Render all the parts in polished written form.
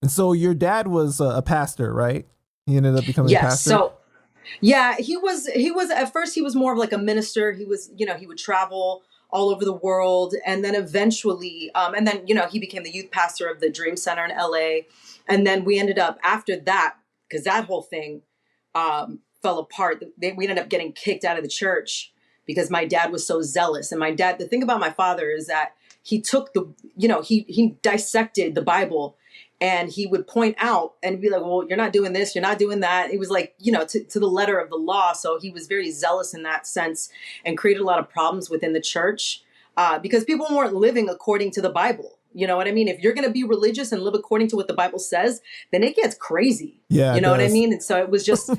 And so your dad was a pastor, right? He ended up becoming a Yes. pastor. So yeah, he was at first he was more of like a minister. He was, he would travel all over the world, and then eventually he became the youth pastor of the Dream Center in LA. And then we ended up after that, because that whole thing fell apart. We ended up getting kicked out of the church because my dad was so zealous. And the thing about my father is that he took he dissected the Bible, and he would point out and be like, well, you're not doing this, you're not doing that. It was like, to the letter of the law. So he was very zealous in that sense and created a lot of problems within the church because people weren't living according to the Bible. You know what I mean? If you're going to be religious and live according to what the Bible says, then it gets crazy. Yeah, You it know what I does. mean? And so it was just,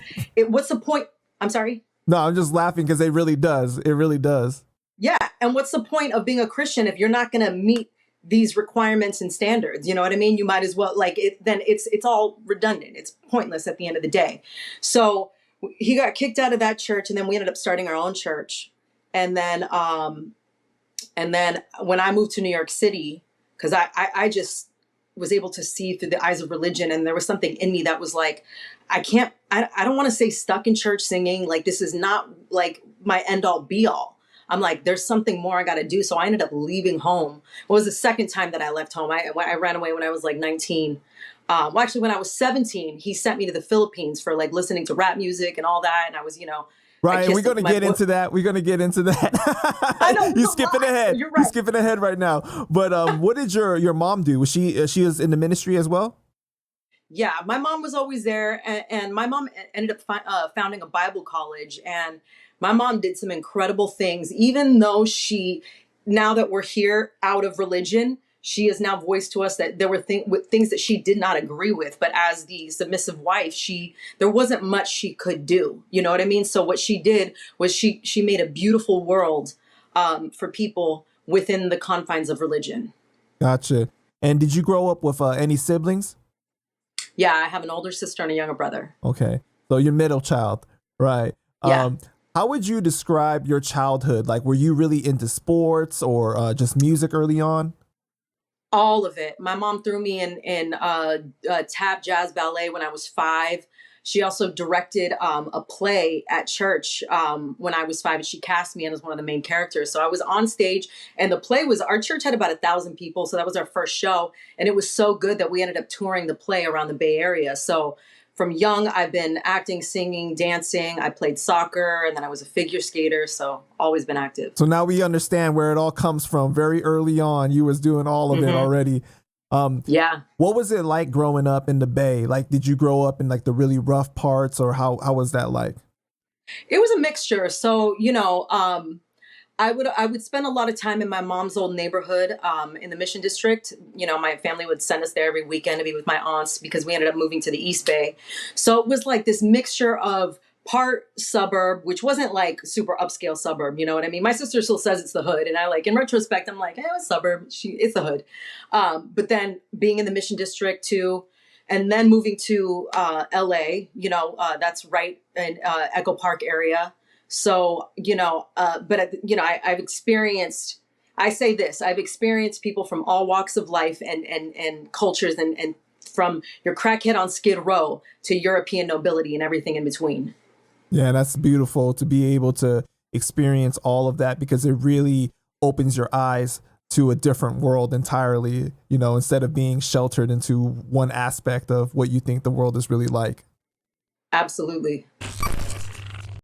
what's the point? I'm sorry. No, I'm just laughing because it really does. It really does. Yeah. And what's the point of being a Christian if you're not going to meet these requirements and standards? You know what I mean? You might as well then it's all redundant. It's pointless at the end of the day. So he got kicked out of that church, and then we ended up starting our own church. And then when I moved to New York City, because I just was able to see through the eyes of religion, and there was something in me that was like, I don't want to say stuck in church singing. Like, this is not like my end all be all. I'm like, there's something more I got to do. So I ended up leaving home. It was the second time that I left home. I ran away when I was like 19. Well, actually, when I was 17, he sent me to the Philippines for like listening to rap music and all that. And I was, I Right, we're kissed going to my get book. into that. We're going to get into I know, that. You're skipping ahead. You're You're right. skipping ahead right now. But what did your mom do? Was she was in the ministry as well? Yeah, my mom was always there, and my mom ended up founding a Bible college, and my mom did some incredible things. Even though now that we're here out of religion, she has now voiced to us that there were things that she did not agree with. But as the submissive wife, there wasn't much she could do. You know what I mean? So what she did was she made a beautiful world for people within the confines of religion. Gotcha. And did you grow up with any siblings? Yeah, I have an older sister and a younger brother. Okay. So you're middle child, right? Yeah. How would you describe your childhood? Like, were you really into sports or just music early on? All of it. My mom threw me in tap, jazz, ballet when I was 5. She also directed a play at church when I was 5, and she cast me in as one of the main characters. So I was on stage, and our church had about 1,000 people. So that was our first show. And it was so good that we ended up touring the play around the Bay Area. So from young, I've been acting, singing, dancing. I played soccer, and then I was a figure skater. So always been active. So now we understand where it all comes from. Very early on, you was doing all of it already. Yeah. What was it like growing up in the Bay? Like, did you grow up in like the really rough parts, or how was that like? It was a mixture. So, I would spend a lot of time in my mom's old neighborhood in the Mission District. My family would send us there every weekend to be with my aunts because we ended up moving to the East Bay. So it was like this mixture of part suburb, which wasn't like super upscale suburb. You know what I mean? My sister still says it's the hood. And in retrospect, I'm like, it's suburb. It's the hood. But then being in the Mission District too, and then moving to LA, that's right in Echo Park area. So, I've experienced, I say this, I've experienced people from all walks of life and cultures and from your crackhead on Skid Row to European nobility and everything in between. Yeah, that's beautiful to be able to experience all of that because it really opens your eyes to a different world entirely, instead of being sheltered into one aspect of what you think the world is really like. Absolutely.